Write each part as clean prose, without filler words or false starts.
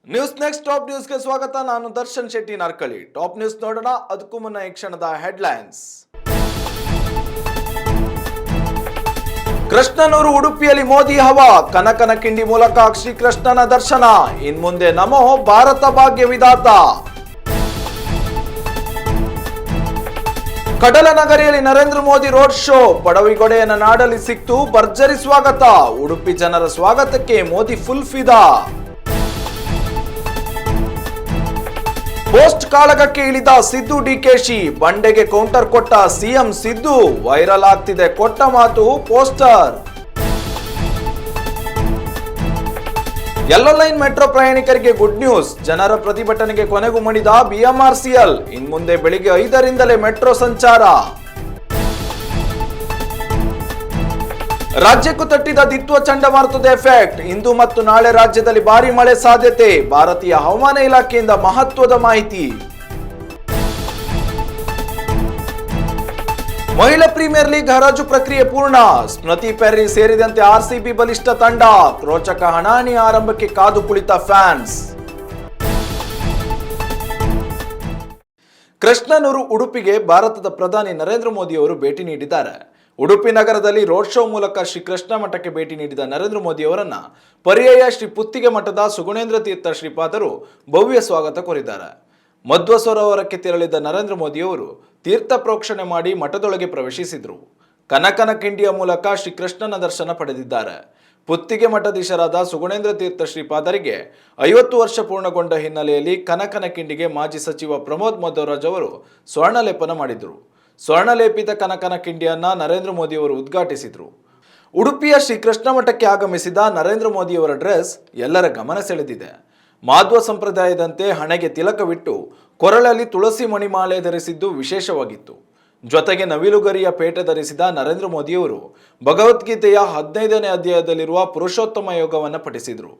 News next top ನ್ಯೂಸ್ಗೆ ಸ್ವಾಗತ. ನಾನು ದರ್ಶನ್ ಶೆಟ್ಟಿ ನಾರ್ಕಳಿ. ಟಾಪ್ ನ್ಯೂಸ್ ನೋಡೋಣ. ಅದಕ್ಕೂ ಮುನ್ನ ಈ ಕ್ಷಣದ ಹೆಡ್ಲೈನ್ಸ್. ಕೃಷ್ಣನೂರು ಉಡುಪಿಯಲ್ಲಿ ಮೋದಿ ಹವಾ, ಕನಕನ ಕಿಂಡಿ ಮೂಲಕ ಶ್ರೀಕೃಷ್ಣನ ದರ್ಶನ. ಇನ್ಮುಂದೆ ನಮೋ ಭಾರತ ಭಾಗ್ಯ ವಿಧಾತ. ಕಡಲ ನಗರಿಯಲ್ಲಿ ನರೇಂದ್ರ ಮೋದಿ ರೋಡ್ ಶೋ, ಪಡವಿಗೊಡೆಯನ್ನ ನಾಡಲ್ಲಿ ಸಿಕ್ತು ಭರ್ಜರಿ ಸ್ವಾಗತ. ಉಡುಪಿ ಜನರ ಸ್ವಾಗತಕ್ಕೆ ಮೋದಿ ಫುಲ್ ಫಿದಾ. ಪೋಸ್ಟ್ ಕಾಳಗಕ್ಕೆ ಇಳಿದ ಸಿದ್ದು ಡಿಕೆಶಿ, ಬಂಡೆಗೆ ಕೌಂಟರ್ ಕೊಟ್ಟ ಸಿಎಂ ಸಿದ್ದು. ವೈರಲ್ ಆಗ್ತಿದೆ ಕೊಟ್ಟ ಮಾತು ಪೋಸ್ಟರ್. ಯೆಲ್ಲೋ ಲೈನ್ ಮೆಟ್ರೋ ಪ್ರಯಾಣಿಕರಿಗೆ ಗುಡ್ ನ್ಯೂಸ್, ಜನರ ಪ್ರತಿಭಟನೆಗೆ ಕೊನೆಗೂ ಮಣಿದ ಬಿಎಂಆರ್ಸಿಎಲ್. ಇನ್ಮುಂದೆ ಬೆಳಿಗ್ಗೆ 5ರಿಂದಲೇ ಮೆಟ್ರೋ ಸಂಚಾರ. ರಾಜ್ಯಕ್ಕೂ ತಟ್ಟಿದ ದಿತ್ವ ಚಂಡಮಾರುತದ ಎಫೆಕ್ಟ್. ಇಂದು ಮತ್ತು ನಾಳೆ ರಾಜ್ಯದಲ್ಲಿ ಭಾರಿ ಮಳೆ ಸಾಧ್ಯತೆ. ಭಾರತೀಯ ಹವಾಮಾನ ಇಲಾಖೆಯಿಂದ ಮಹತ್ವದ ಮಾಹಿತಿ. ಮಹಿಳಾ ಪ್ರೀಮಿಯರ್ ಲೀಗ್ ಹರಾಜು ಪ್ರಕ್ರಿಯೆ ಪೂರ್ಣ. ಸ್ಮೃತಿ ಪೆರ್ರಿ ಸೇರಿದಂತೆ ಆರ್ಸಿಬಿ ಬಲಿಷ್ಠ ತಂಡ. ರೋಚಕ ಹಣಾಹಣಿ ಆರಂಭಕ್ಕೆ ಕಾದು ಕುಳಿತ ಫ್ಯಾನ್ಸ್. ಕೃಷ್ಣನೂರು ಉಡುಪಿಗೆ ಭಾರತದ ಪ್ರಧಾನಿ ನರೇಂದ್ರ ಮೋದಿ ಅವರು ಭೇಟಿ ನೀಡಿದ್ದಾರೆ. ಉಡುಪಿ ನಗರದಲ್ಲಿ ರೋಡ್ ಶೋ ಮೂಲಕ ಶ್ರೀ ಕೃಷ್ಣ ಮಠಕ್ಕೆ ಭೇಟಿ ನೀಡಿದ ನರೇಂದ್ರ ಮೋದಿ ಅವರನ್ನ ಪರ್ಯಾಯ ಶ್ರೀ ಪುತ್ತಿಗೆ ಮಠದ ಸುಗುಣೇಂದ್ರ ತೀರ್ಥ ಶ್ರೀಪಾದರು ಭವ್ಯ ಸ್ವಾಗತ ಕೋರಿದ್ದಾರೆ. ಮಧ್ವ ಸರೋವರಕ್ಕೆ ತೆರಳಿದ ನರೇಂದ್ರ ಮೋದಿ ಅವರು ತೀರ್ಥ ಪ್ರೋಕ್ಷಣೆ ಮಾಡಿ ಮಠದೊಳಗೆ ಪ್ರವೇಶಿಸಿದರು. ಕನಕನ ಕಿಂಡಿಯ ಮೂಲಕ ಶ್ರೀ ಕೃಷ್ಣನ ದರ್ಶನ ಪಡೆದಿದ್ದಾರೆ. ಪುತ್ತಿಗೆ ಮಠಾಧೀಶರಾದ ಸುಗುಣೇಂದ್ರ ತೀರ್ಥ ಶ್ರೀಪಾದರಿಗೆ 50 ವರ್ಷ ಪೂರ್ಣಗೊಂಡ ಹಿನ್ನೆಲೆಯಲ್ಲಿ ಕನಕನ ಕಿಂಡಿಗೆ ಮಾಜಿ ಸಚಿವ ಪ್ರಮೋದ್ ಮಧ್ವರಾಜ್ ಅವರು ಸ್ವರ್ಣಲೇಪನ ಮಾಡಿದರು. ಸ್ವರ್ಣಲೇಪಿತ ಕನಕನ ಕಿಂಡಿಯನ್ನ ನರೇಂದ್ರ ಮೋದಿ ಅವರು ಉದ್ಘಾಟಿಸಿದರು. ಉಡುಪಿಯ ಶ್ರೀಕೃಷ್ಣ ಮಠಕ್ಕೆ ಆಗಮಿಸಿದ ನರೇಂದ್ರ ಮೋದಿ ಅವರ ಡ್ರೆಸ್ ಎಲ್ಲರ ಗಮನ ಸೆಳೆದಿದೆ. ಮಾಧ್ವ ಸಂಪ್ರದಾಯದಂತೆ ಹಣೆಗೆ ತಿಲಕವಿಟ್ಟು ಕೊರಳಲ್ಲಿ ತುಳಸಿ ಮಣಿಮಾಲೆ ಧರಿಸಿದ್ದು ವಿಶೇಷವಾಗಿತ್ತು. ಜೊತೆಗೆ ನವಿಲುಗರಿಯ ಪೇಟೆ ಧರಿಸಿದ ನರೇಂದ್ರ ಮೋದಿಯವರು ಭಗವದ್ಗೀತೆಯ 15ನೇ ಅಧ್ಯಾಯದಲ್ಲಿರುವ ಪುರುಷೋತ್ತಮ ಯೋಗವನ್ನು ಪಠಿಸಿದರು.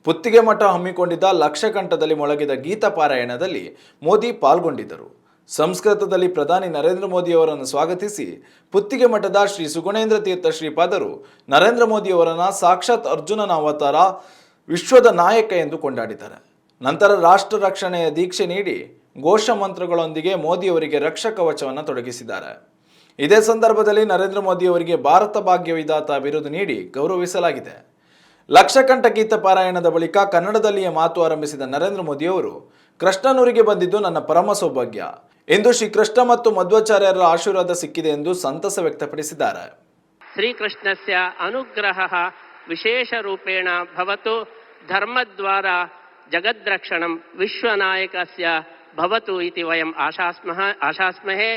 ಪುತ್ತಿಗೆ ಮಠ ಹಮ್ಮಿಕೊಂಡಿದ್ದ ಲಕ್ಷಕಂಠದಲ್ಲಿ ಮೊಳಗಿದ ಗೀತಾ ಪಾರಾಯಣದಲ್ಲಿ ಮೋದಿ ಪಾಲ್ಗೊಂಡಿದ್ದರು. ಸಂಸ್ಕೃತದಲ್ಲಿ ಪ್ರಧಾನಿ ನರೇಂದ್ರ ಮೋದಿ ಅವರನ್ನು ಸ್ವಾಗತಿಸಿ ಪುತ್ತಿಗೆ ಮಠದ ಶ್ರೀ ಸುಗುಣೇಂದ್ರ ತೀರ್ಥ ಶ್ರೀಪಾದರು ನರೇಂದ್ರ ಮೋದಿ ಅವರನ್ನು ಸಾಕ್ಷಾತ್ ಅರ್ಜುನನ ಅವತಾರ, ವಿಶ್ವದ ನಾಯಕ ಎಂದು ಕೊಂಡಾಡಿದ್ದಾರೆ. ನಂತರ ರಾಷ್ಟ್ರ ರಕ್ಷಣೆಯ ದೀಕ್ಷೆ ನೀಡಿ ಘೋಷ ಮಂತ್ರಗಳೊಂದಿಗೆ ಮೋದಿ ಅವರಿಗೆ ರಕ್ಷಾ ಕವಚವನ್ನು ತೊಡಗಿಸಿದ್ದಾರೆ. ಇದೇ ಸಂದರ್ಭದಲ್ಲಿ ನರೇಂದ್ರ ಮೋದಿ ಅವರಿಗೆ ಭಾರತ ಭಾಗ್ಯ ವಿಧಾತ ಬಿರುದು ನೀಡಿ ಗೌರವಿಸಲಾಗಿದೆ. ಲಕ್ಷಕಂಠ ಗೀತ ಪಾರಾಯಣದ ಬಳಿಕ ಕನ್ನಡದಲ್ಲಿಯೇ ಮಾತು ಆರಂಭಿಸಿದ ನರೇಂದ್ರ ಮೋದಿ ಅವರು, ಕೃಷ್ಣನೂರಿಗೆ ಬಂದಿದ್ದು ನನ್ನ ಪರಮ ಸೌಭಾಗ್ಯ. ಇಂದು ಶ್ರೀ ಕೃಷ್ಣ ಮತ್ತು ಮಧ್ವಾಚಾರ್ಯರ ಆಶೀರ್ವಾದ ಸಿಕ್ಕಿದೆ ಎಂದು ಸಂತಸ ವ್ಯಕ್ತಪಡಿಸಿದ್ದಾರೆ. ಶ್ರೀಕೃಷ್ಣಸ್ಯ ಅನುಗ್ರಹಃ ವಿಶೇಷ ರೂಪೇಣ ಭವತು, ಧರ್ಮದ್ವಾರ ಜಗದ್ರಕ್ಷಣಂ ವಿಶ್ವನಾಯಕಸ್ಯ ಭವತು ಇತಿ ವಯಂ ಆಶಾಸ್ಮಹೇ.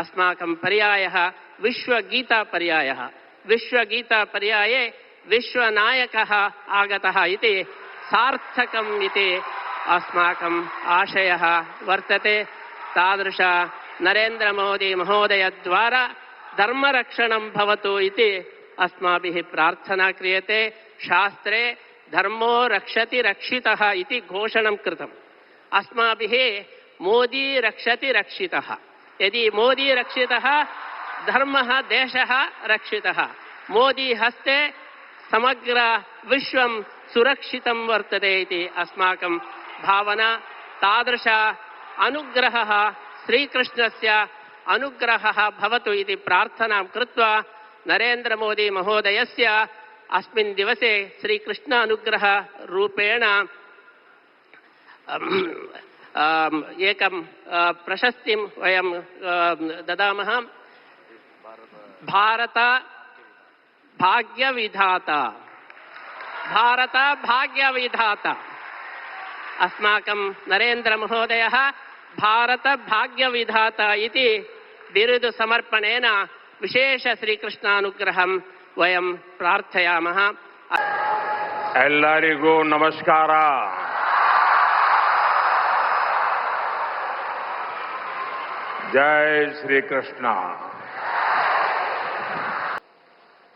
ಅಸ್ಮಾಕಂ ಪರ್ಯಾಯಃ ವಿಶ್ವಗೀತಾ ಪರ್ಯಾಯಃ. ವಿಶ್ವಗೀತಾ ಪರ್ಯಾಯೇ ವಿಶ್ವನಾಯಕಃ ಆಗತಃ ಇತಿ ಸಾರ್ಥಕಂ ಇತಿ अस्माकं आशयः वर्तते. तादृश नरेंद्र मोदी महोदय द्वारा धर्मरक्षणं भवतु इति अस्माभिः प्रार्थना क्रियते. शास्त्रे धर्मो रक्षति रक्षितः इति घोषणं कृतम्. अस्माभिः मोदी रक्षति रक्षितः. यदि मोदी रक्षितः, धर्मः देशः रक्षितः. मोदी हस्ते समग्र विश्वं सुरक्षितं वर्तते इति अस्माकं भावना. तादृश अनुग्रहः श्रीकृष्णस्य अनुग्रहः भवतु इति प्रार्थनां कृत्वा नरेंद्र मोदी महोदयस्य अस्मिन् दिवसे श्रीकृष्ण अनुग्रह रूपेण एकं प्रशस्तिं वयं ददामः. भारत भाग्यविधाता. भारत भाग्यविधाता. अस्माकं नरेंद्र महोदयः भारत भाग्यविधाता इति बिरुदु समर्पणेन विशेष श्रीकृष्णानुग्रहं वयं प्रार्थयामः. ಎಲ್ಲರಿಗೂ ನಮಸ್ಕಾರ. जय श्री कृष्ण.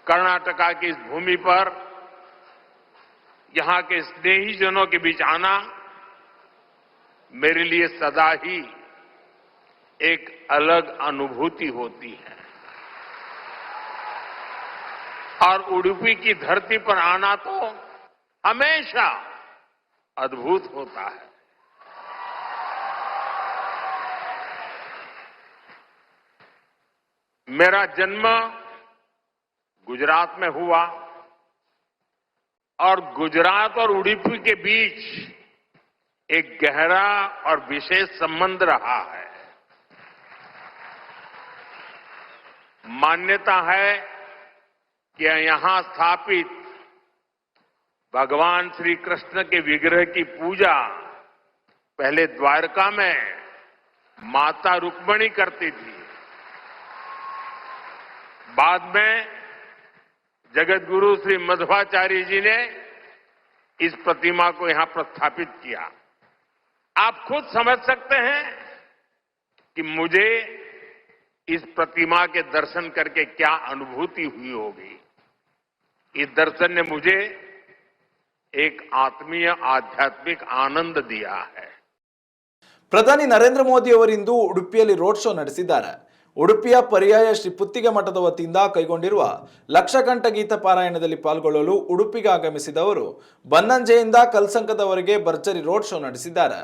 कर्नाटका की इस भूमि पर यहाँ के स्नेही जनों के बीच आना मेरे लिए सदा ही एक अलग अनुभूति होती है. और उडुपी की धरती पर आना तो हमेशा अद्भुत होता है। मेरा जन्म गुजरात में हुआ और गुजरात और उडुपी के बीच एक गहरा और विशेष संबंध रहा है। मान्यता है कि यहां स्थापित भगवान श्री कृष्ण के विग्रह की पूजा पहले द्वारका में माता रुक्मिणी करती थी। बाद में जगत गुरु श्री मध्वाचार्य जी ने इस प्रतिमा को यहां प्रस्थापित किया। आप खुद समझ सकते हैं कि मुझे इस प्रतिमा के दर्शन करके क्या अनुभूति हुई होगी। इस दर्शन ने मुझे एक आत्मीय आध्यात्मिक आनंद दिया है। ಪ್ರಧಾನಿ ನರೇಂದ್ರ ಮೋದಿ ಅವರಿಂದು ಉಡುಪಿಯಲ್ಲಿ ರೋಡ್ ಶೋ ನಡೆಸಿದ್ದಾರೆ. ಉಡುಪಿಯ ಪರ್ಯಾಯ ಶ್ರೀ ಪುತ್ತಿಗೆ ಮಠದ ವತಿಯಿಂದ ಕೈಗೊಂಡಿರುವ ಲಕ್ಷಕಂಠ ಗೀತ ಪಾರಾಯಣದಲ್ಲಿ ಪಾಲ್ಗೊಳ್ಳಲು ಉಡುಪಿಗೆ ಆಗಮಿಸಿದವರು ಬನ್ನಂಜೆಯಿಂದ ಕಲ್ಸಂಕದವರೆಗೆ ಭರ್ಜರಿ ರೋಡ್ ಶೋ ನಡೆಸಿದ್ದಾರೆ.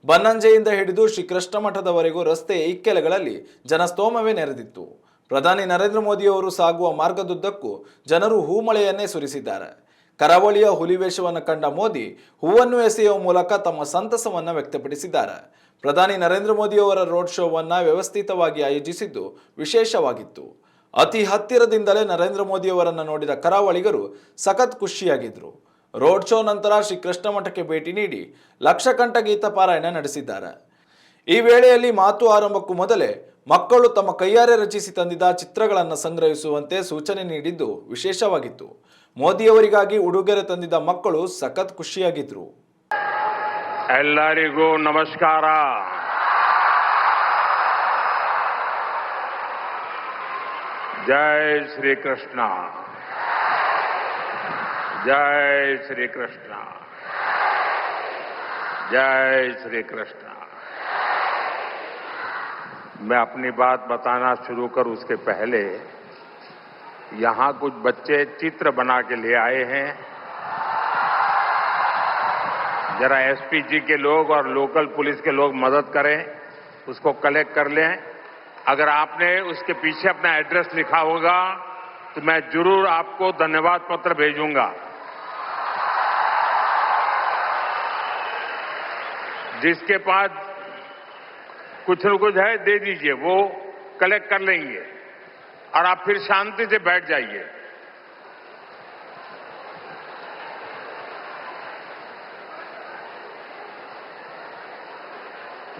ಬನ್ನಂಜೆಯಿಂದ ಹಿಡಿದು ಶ್ರೀ ಕೃಷ್ಣ ಮಠದವರೆಗೂ ರಸ್ತೆಯ ಇಕ್ಕೆಲೆಗಳಲ್ಲಿ ಜನಸ್ತೋಮವೇ ನೆರೆದಿತ್ತು. ಪ್ರಧಾನಿ ನರೇಂದ್ರ ಮೋದಿ ಅವರು ಸಾಗುವ ಮಾರ್ಗದುದ್ದಕ್ಕೂ ಜನರು ಹೂಮಳೆಯನ್ನೇ ಸುರಿಸಿದ್ದಾರೆ. ಕರಾವಳಿಯ ಹುಲಿವೇಷವನ್ನು ಕಂಡ ಮೋದಿ ಹೂವನ್ನು ಎಸೆಯುವ ಮೂಲಕ ತಮ್ಮ ಸಂತಸವನ್ನು ವ್ಯಕ್ತಪಡಿಸಿದ್ದಾರೆ. ಪ್ರಧಾನಿ ನರೇಂದ್ರ ಮೋದಿ ಅವರ ರೋಡ್ ಶೋವನ್ನು ವ್ಯವಸ್ಥಿತವಾಗಿ ಆಯೋಜಿಸಿದ್ದು ವಿಶೇಷವಾಗಿತ್ತು. ಅತಿ ಹತ್ತಿರದಿಂದಲೇ ನರೇಂದ್ರ ಮೋದಿ ಅವರನ್ನು ನೋಡಿದ ಕರಾವಳಿಗರು ಸಖತ್ ಖುಷಿಯಾಗಿದ್ರು. ರೋಡ್ ಶೋ ನಂತರ ಶ್ರೀ ಕೃಷ್ಣ ಮಠಕ್ಕೆ ಭೇಟಿ ನೀಡಿ ಲಕ್ಷಕಂಠ ಗೀತ ಪಾರಾಯಣ ನಡೆಸಿದ್ದಾರೆ. ಈ ವೇಳೆಯಲ್ಲಿ ಮಾತು ಆರಂಭಕ್ಕೂ ಮೊದಲೇ ಮಕ್ಕಳು ತಮ್ಮ ಕೈಯಾರೆ ರಚಿಸಿ ತಂದಿದ್ದ ಚಿತ್ರಗಳನ್ನು ಸಂಗ್ರಹಿಸುವಂತೆ ಸೂಚನೆ ನೀಡಿದ್ದು ವಿಶೇಷವಾಗಿತ್ತು. ಮೋದಿಯವರಿಗಾಗಿ ಉಡುಗೊರೆ ತಂದಿದ್ದ ಮಕ್ಕಳು ಸಖತ್ ಖುಷಿಯಾಗಿದ್ರು. ಎಲ್ಲರಿಗೂ ನಮಸ್ಕಾರ. ಜೈ ಶ್ರೀ ಕೃಷ್ಣ, जय श्री कृष्ण, जय श्री कृष्ण। मैं अपनी बात बताना शुरू करूं उसके पहले यहां कुछ बच्चे चित्र बना के ले आए हैं। जरा एसपीजी के लोग और लोकल पुलिस के लोग मदद करें, उसको कलेक्ट कर लें। अगर आपने उसके पीछे अपना एड्रेस लिखा होगा तो मैं जरूर आपको धन्यवाद पत्र भेजूंगा। जिसके पास कुछ न कुछ है दे दीजिए, वो कलेक्ट कर लेंगे और आप फिर शांति से बैठ जाइए।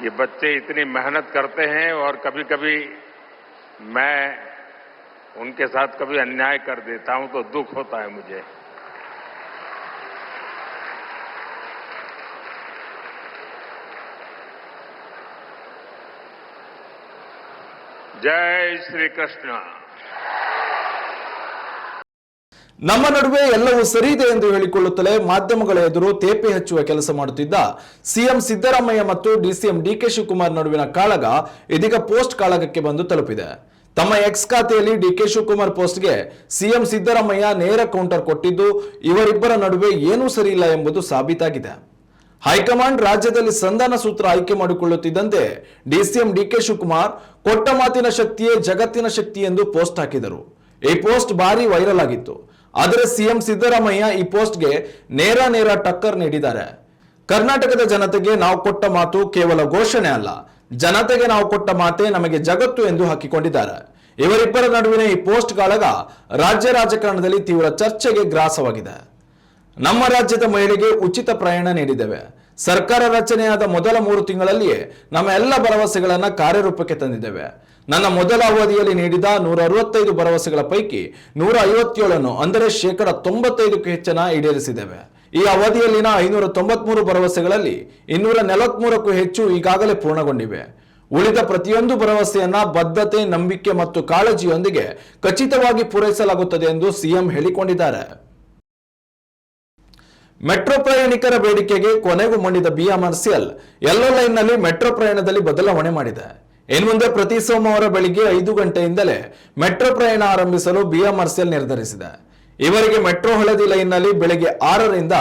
ये बच्चे इतनी मेहनत करते हैं और कभी कभी मैं उनके साथ कभी अन्याय कर देता हूं तो दुख होता है मुझे। जय श्री कृष्ण। ನಮ್ಮ ನಡುವೆ ಎಲ್ಲವೂ ಸರಿ ಇದೆ ಎಂದು ಹೇಳಿಕೊಳ್ಳುತ್ತಲೇ ಮಾಧ್ಯಮಗಳ ಎದುರು ತೇಪೆ ಹಚ್ಚುವ ಕೆಲಸ ಮಾಡುತ್ತಿದ್ದ ಸಿಎಂ ಸಿದ್ದರಾಮಯ್ಯ ಮತ್ತು ಡಿಸಿಎಂ ಡಿಕೆ ಶಿವಕುಮಾರ್ ನಡುವಿನ ಕಾಳಗ ಇದೀಗ ಪೋಸ್ಟ್ ಕಾಳಗಕ್ಕೆ ಬಂದು ತಲುಪಿದೆ. ತಮ್ಮ ಎಕ್ಸ್ ಖಾತೆಯಲ್ಲಿ ಡಿಕೆ ಶಿವಕುಮಾರ್ ಪೋಸ್ಟ್ಗೆ ಸಿಎಂ ಸಿದ್ದರಾಮಯ್ಯ ನೇರ ಕೌಂಟರ್ ಕೊಟ್ಟಿದ್ದು ಇವರಿಬ್ಬರ ನಡುವೆ ಏನೂ ಸರಿ ಇಲ್ಲ ಎಂಬುದು ಸಾಬೀತಾಗಿದೆ. ಹೈಕಮಾಂಡ್ ರಾಜ್ಯದಲ್ಲಿ ಸಂಧಾನ ಸೂತ್ರ ಆಯ್ಕೆ ಮಾಡಿಕೊಳ್ಳುತ್ತಿದ್ದಂತೆ ಡಿಸಿಎಂ ಡಿಕೆ ಶಿವಕುಮಾರ್ ಕೊಟ್ಟ ಮಾತಿನ ಶಕ್ತಿಯೇ ಜಗತ್ತಿನ ಶಕ್ತಿ ಎಂದು ಪೋಸ್ಟ್ ಹಾಕಿದರು. ಈ ಪೋಸ್ಟ್ ಭಾರಿ ವೈರಲ್ ಆಗಿತ್ತು. ಆದರೆ ಸಿಎಂ ಸಿದ್ದರಾಮಯ್ಯ ಈ ಪೋಸ್ಟ್ಗೆ ನೇರ ಟಕ್ಕರ್ ನೀಡಿದ್ದಾರೆ. ಕರ್ನಾಟಕದ ಜನತೆಗೆ ನಾವು ಕೊಟ್ಟ ಮಾತು ಕೇವಲ ಘೋಷಣೆ ಅಲ್ಲ, ಜನತೆಗೆ ನಾವು ಕೊಟ್ಟ ಮಾತೆ ನಮಗೆ ಜಗತ್ತು ಎಂದು ಹಾಕಿಕೊಂಡಿದ್ದಾರೆ. ಇವರಿಬ್ಬರ ನಡುವಿನ ಈ ಪೋಸ್ಟ್ ಕಾಳಗ ರಾಜ್ಯ ರಾಜಕಾರಣದಲ್ಲಿ ತೀವ್ರ ಚರ್ಚೆಗೆ ಗ್ರಾಸವಾಗಿದೆ. ನಮ್ಮ ರಾಜ್ಯದ ಮಹಿಳೆಗೆ ಉಚಿತ ಪ್ರಯಾಣ ನೀಡಿದ್ದೇವೆ. ಸರ್ಕಾರ ರಚನೆಯಾದ ಮೊದಲ 3 ತಿಂಗಳಲ್ಲಿಯೇ ನಮ್ಮ ಎಲ್ಲ ಭರವಸೆಗಳನ್ನು ಕಾರ್ಯರೂಪಕ್ಕೆ ತಂದಿದ್ದೇವೆ. ನನ್ನ ಮೊದಲ ಅವಧಿಯಲ್ಲಿ ನೀಡಿದ 165 ಭರವಸೆಗಳ ಪೈಕಿ 157 ಅಂದರೆ 95% ಹೆಚ್ಚನ ಈಡೇರಿಸಿದ್ದೇವೆ. ಈ ಅವಧಿಯಲ್ಲಿನ 593 ಭರವಸೆಗಳಲ್ಲಿ 243ಕ್ಕೂ ಹೆಚ್ಚು ಈಗಾಗಲೇ ಪೂರ್ಣಗೊಂಡಿವೆ. ಉಳಿದ ಪ್ರತಿಯೊಂದು ಭರವಸೆಯನ್ನ ಬದ್ಧತೆ, ನಂಬಿಕೆ ಮತ್ತು ಕಾಳಜಿಯೊಂದಿಗೆ ಖಚಿತವಾಗಿ ಪೂರೈಸಲಾಗುತ್ತದೆ ಎಂದು ಸಿಎಂ ಹೇಳಿಕೊಂಡಿದ್ದಾರೆ. ಮೆಟ್ರೋ ಪ್ರಯಾಣಿಕರ ಬೇಡಿಕೆಗೆ ಕೊನೆಗೂ ಮಂಡಿದ ಬಿಎಂಆರ್ಸಿಎಲ್ ಯೆಲ್ಲೋ ಲೈನ್ನಲ್ಲಿ ಮೆಟ್ರೋ ಪ್ರಯಾಣದಲ್ಲಿ ಬದಲಾವಣೆ ಮಾಡಿದೆ. ಇನ್ಮುಂದೆ ಪ್ರತಿ ಸೋಮವಾರ ಬೆಳಿಗ್ಗೆ 5 ಗಂಟೆಯಿಂದಲೇ ಮೆಟ್ರೋ ಪ್ರಯಾಣ ಆರಂಭಿಸಲು ಬಿಎಂಆರ್ಸಿಎಲ್ ನಿರ್ಧರಿಸಿದೆ. ಇವರಿಗೆ ಮೆಟ್ರೋ ಹಳದಿ ಲೈನ್ನಲ್ಲಿ ಬೆಳಗ್ಗೆ 6ರಿಂದ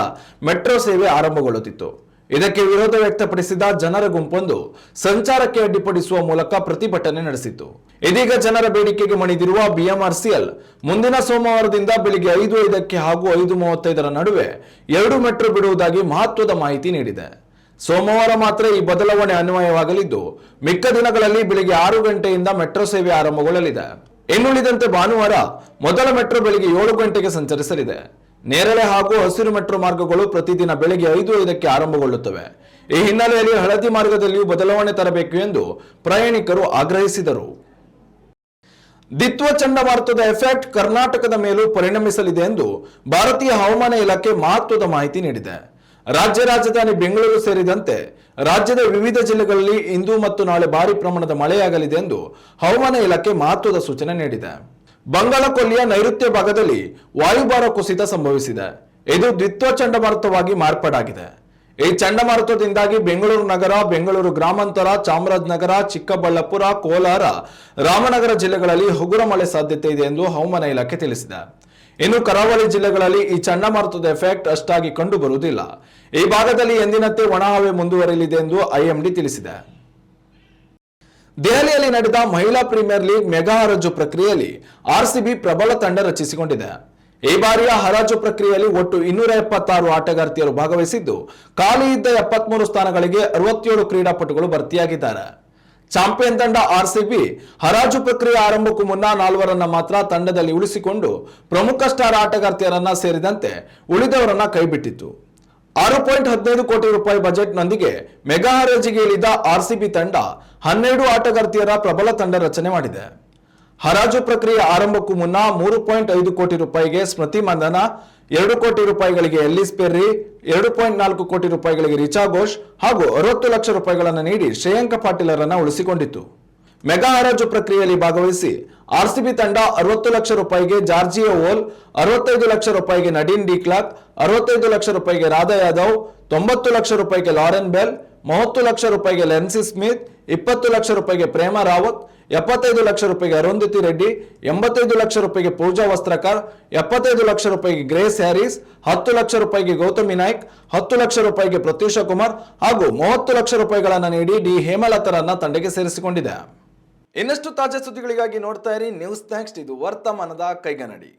ಮೆಟ್ರೋ ಸೇವೆ ಆರಂಭಗೊಳ್ಳುತ್ತಿತ್ತು. ಇದಕ್ಕೆ ವಿರೋಧ ವ್ಯಕ್ತಪಡಿಸಿದ ಜನರ ಗುಂಪೊಂದು ಸಂಚಾರಕ್ಕೆ ಅಡ್ಡಿಪಡಿಸುವ ಮೂಲಕ ಪ್ರತಿಭಟನೆ ನಡೆಸಿತು. ಇದೀಗ ಜನರ ಬೇಡಿಕೆಗೆ ಮಣಿದಿರುವ ಬಿಎಂಆರ್ಸಿಎಲ್ ಮುಂದಿನ ಸೋಮವಾರದಿಂದ ಬೆಳಿಗ್ಗೆ 5:05 ಹಾಗೂ 5:35 ನಡುವೆ 2 ಮೆಟ್ರೋ ಬಿಡುವುದಾಗಿ ಮಹತ್ವದ ಮಾಹಿತಿ ನೀಡಿದೆ. ಸೋಮವಾರ ಮಾತ್ರ ಈ ಬದಲಾವಣೆ ಅನ್ವಯವಾಗಲಿದ್ದು, ಮಿಕ್ಕ ದಿನಗಳಲ್ಲಿ ಬೆಳಿಗ್ಗೆ 6 ಗಂಟೆಯಿಂದ ಮೆಟ್ರೋ ಸೇವೆ ಆರಂಭಗೊಳ್ಳಲಿದೆ. ಇನ್ನುಳಿದಂತೆ ಭಾನುವಾರ ಮೊದಲ ಮೆಟ್ರೋ ಬೆಳಿಗ್ಗೆ 7 ಗಂಟೆಗೆ ಸಂಚರಿಸಲಿದೆ. ನೇರಳೆ ಹಾಗೂ ಹಸಿರು ಮೆಟ್ರೋ ಮಾರ್ಗಗಳು ಪ್ರತಿದಿನ ಬೆಳಗ್ಗೆ 5:05 ಆರಂಭಗೊಳ್ಳುತ್ತವೆ. ಈ ಹಿನ್ನೆಲೆಯಲ್ಲಿ ಹಳದಿ ಮಾರ್ಗದಲ್ಲಿಯೂ ಬದಲಾವಣೆ ತರಬೇಕು ಎಂದು ಪ್ರಯಾಣಿಕರು ಆಗ್ರಹಿಸಿದರು. ದಿತ್ವ ಚಂಡಮಾರುತದ ಎಫೆಕ್ಟ್ ಕರ್ನಾಟಕದ ಮೇಲೂ ಪರಿಣಮಿಸಲಿದೆ ಎಂದು ಭಾರತೀಯ ಹವಾಮಾನ ಇಲಾಖೆ ಮಹತ್ವದ ಮಾಹಿತಿ ನೀಡಿದೆ. ರಾಜ್ಯ ರಾಜಧಾನಿ ಬೆಂಗಳೂರು ಸೇರಿದಂತೆ ರಾಜ್ಯದ ವಿವಿಧ ಜಿಲ್ಲೆಗಳಲ್ಲಿ ಇಂದು ಮತ್ತು ನಾಳೆ ಭಾರಿ ಪ್ರಮಾಣದ ಮಳೆಯಾಗಲಿದೆ ಎಂದು ಹವಾಮಾನ ಇಲಾಖೆ ಮಹತ್ವದ ಸೂಚನೆ ನೀಡಿದೆ. ಬಂಗಾಳ ಕೊಲ್ಲಿಯ ನೈಋತ್ಯ ಭಾಗದಲ್ಲಿ ವಾಯುಭಾರ ಕುಸಿತ ಸಂಭವಿಸಿದೆ. ಇದು ದ್ವಿತ್ವ ಚಂಡಮಾರುತವಾಗಿ ಮಾರ್ಪಾಡಾಗಿದೆ. ಈ ಚಂಡಮಾರುತದಿಂದಾಗಿ ಬೆಂಗಳೂರು ನಗರ, ಬೆಂಗಳೂರು ಗ್ರಾಮಾಂತರ, ಚಾಮರಾಜನಗರ, ಚಿಕ್ಕಬಳ್ಳಾಪುರ, ಕೋಲಾರ, ರಾಮನಗರ ಜಿಲ್ಲೆಗಳಲ್ಲಿ ಹಗುರ ಮಳೆ ಸಾಧ್ಯತೆ ಇದೆ ಎಂದು ಹವಾಮಾನ ಇಲಾಖೆ ತಿಳಿಸಿದೆ. ಇನ್ನು ಕರಾವಳಿ ಜಿಲ್ಲೆಗಳಲ್ಲಿ ಈ ಚಂಡಮಾರುತದ ಎಫೆಕ್ಟ್ ಅಷ್ಟಾಗಿ ಕಂಡು ಬರುವುದಿಲ್ಲ. ಈ ಭಾಗದಲ್ಲಿ ಎಂದಿನಂತೆ ಒಣಹವೆ ಮುಂದುವರಿಯಲಿದೆ ಎಂದು ಐಎಂಡಿ ತಿಳಿಸಿದೆ. ದೆಹಲಿಯಲ್ಲಿ ನಡೆದ ಮಹಿಳಾ ಪ್ರೀಮಿಯರ್ ಲೀಗ್ ಮೆಗಾ ಹರಾಜು ಪ್ರಕ್ರಿಯೆಯಲ್ಲಿ ಆರ್ಸಿಬಿ ಪ್ರಬಲ ತಂಡ ರಚಿಸಿಕೊಂಡಿದೆ. ಈ ಬಾರಿಯ ಹರಾಜು ಪ್ರಕ್ರಿಯೆಯಲ್ಲಿ ಒಟ್ಟು 276 ಆಟಗಾರ್ತಿಯರು ಭಾಗವಹಿಸಿದ್ದು, ಖಾಲಿ ಇದ್ದ 73 ಸ್ಥಾನಗಳಿಗೆ 67 ಕ್ರೀಡಾಪಟುಗಳು ಭರ್ತಿಯಾಗಿದ್ದಾರೆ. ಚಾಂಪಿಯನ್ ತಂಡ ಆರ್ಸಿಬಿ ಹರಾಜು ಪ್ರಕ್ರಿಯೆ ಆರಂಭಕ್ಕೂ ಮುನ್ನ 4ರನ್ನ ಮಾತ್ರ ತಂಡದಲ್ಲಿ ಉಳಿಸಿಕೊಂಡು ಪ್ರಮುಖ ಸ್ಟಾರ್ ಆಟಗಾರ್ತಿಯರನ್ನ ಸೇರಿದಂತೆ ಉಳಿದವರನ್ನ ಕೈಬಿಟ್ಟಿತ್ತು. 6.15 ಕೋಟಿ ರೂಪಾಯಿ ಬಜೆಟ್ನೊಂದಿಗೆ ಮೆಗಾ ಹರಾಜಿಗೆ ಇಳಿದ ಆರ್ಸಿಬಿ ತಂಡ 12 ಆಟಗಾರ್ತಿಯರ ಪ್ರಬಲ ತಂಡ ರಚನೆ ಮಾಡಿದೆ. ಹರಾಜು ಪ್ರಕ್ರಿಯೆ ಆರಂಭಕ್ಕೂ ಮುನ್ನ 3.5 ಕೋಟಿ ರೂಪಾಯಿಗೆ ಸ್ಮೃತಿ ಮಂದನ, 2 ಕೋಟಿ ರೂಪಾಯಿಗಳಿಗೆ ಎಲ್ಲಿಸ್ ಪೆರ್ರಿ, 2.4 ಕೋಟಿ ರೂಪಾಯಿಗಳಿಗೆ ರಿಚಾ ಘೋಷ್ ಹಾಗೂ 60 ಲಕ್ಷ ರೂಪಾಯಿಗಳನ್ನು ನೀಡಿ ಶ್ರೇಯಾಂಕ ಪಾಟೀಲರನ್ನ ಉಳಿಸಿಕೊಂಡಿತ್ತು. ಮೆಗಾ ಹರಾಜು ಪ್ರಕ್ರಿಯೆಯಲ್ಲಿ ಭಾಗವಹಿಸಿ ಆರ್ಸಿಬಿ ತಂಡ 60 ಲಕ್ಷ ರೂಪಾಯಿಗೆ ಜಾರ್ಜಿಯೋ ವೋಲ್, 65 ಲಕ್ಷ ರೂಪಾಯಿಗೆ ನಡೀನ್ ಡಿ ಕ್ಲಾರ್ಕ್, 65 ಲಕ್ಷ ರೂಪಾಯಿಗೆ ರಾಧಾ ಯಾದವ್, 90 ಲಕ್ಷ ರೂಪಾಯಿಗೆ ಲಾರೆನ್ ಬೆಲ್, 30 ಲಕ್ಷ ರೂಪಾಯಿಗೆ ಲೆನ್ಸಿ ಸ್ಮಿತ್, 20 ಲಕ್ಷ ರೂಪಾಯಿಗೆ ಪ್ರೇಮ ರಾವತ್, 75 ಲಕ್ಷ ರೂಪಾಯಿಗೆ ಅರುಂಧತಿ ರೆಡ್ಡಿ, 85 ಲಕ್ಷ ರೂಪಾಯಿಗೆ ಪೂಜಾ ವಸ್ತ್ರಕರ್, 75 ಲಕ್ಷ ರೂಪಾಯಿಗೆ ಗ್ರೇಸ್ ಹ್ಯಾರಿಸ್, 10 ಲಕ್ಷ ರೂಪಾಯಿಗೆ ಗೌತಮಿ ನಾಯ್ಕ್, 10 ಲಕ್ಷ ರೂಪಾಯಿಗೆ ಪ್ರತ್ಯೂಷ ಕುಮಾರ್ ಹಾಗೂ 30 ಲಕ್ಷ ರೂಪಾಯಿಗಳನ್ನು ನೀಡಿ ಡಿ ಹೇಮಲತರನ್ನ ತಂಡಕ್ಕೆ ಸೇರಿಸಿಕೊಂಡಿದೆ. ಇನ್ನಷ್ಟು ತಾಜಾ ಸುದ್ದಿಗಳಿಗಾಗಿ ನೋಡ್ತಾ ಇರಿ ನ್ಯೂಸ್ ನೆಕ್ಸ್ಟ್. ಇದು ವರ್ತಮಾನದ ಕೈಗನ್ನಡಿ.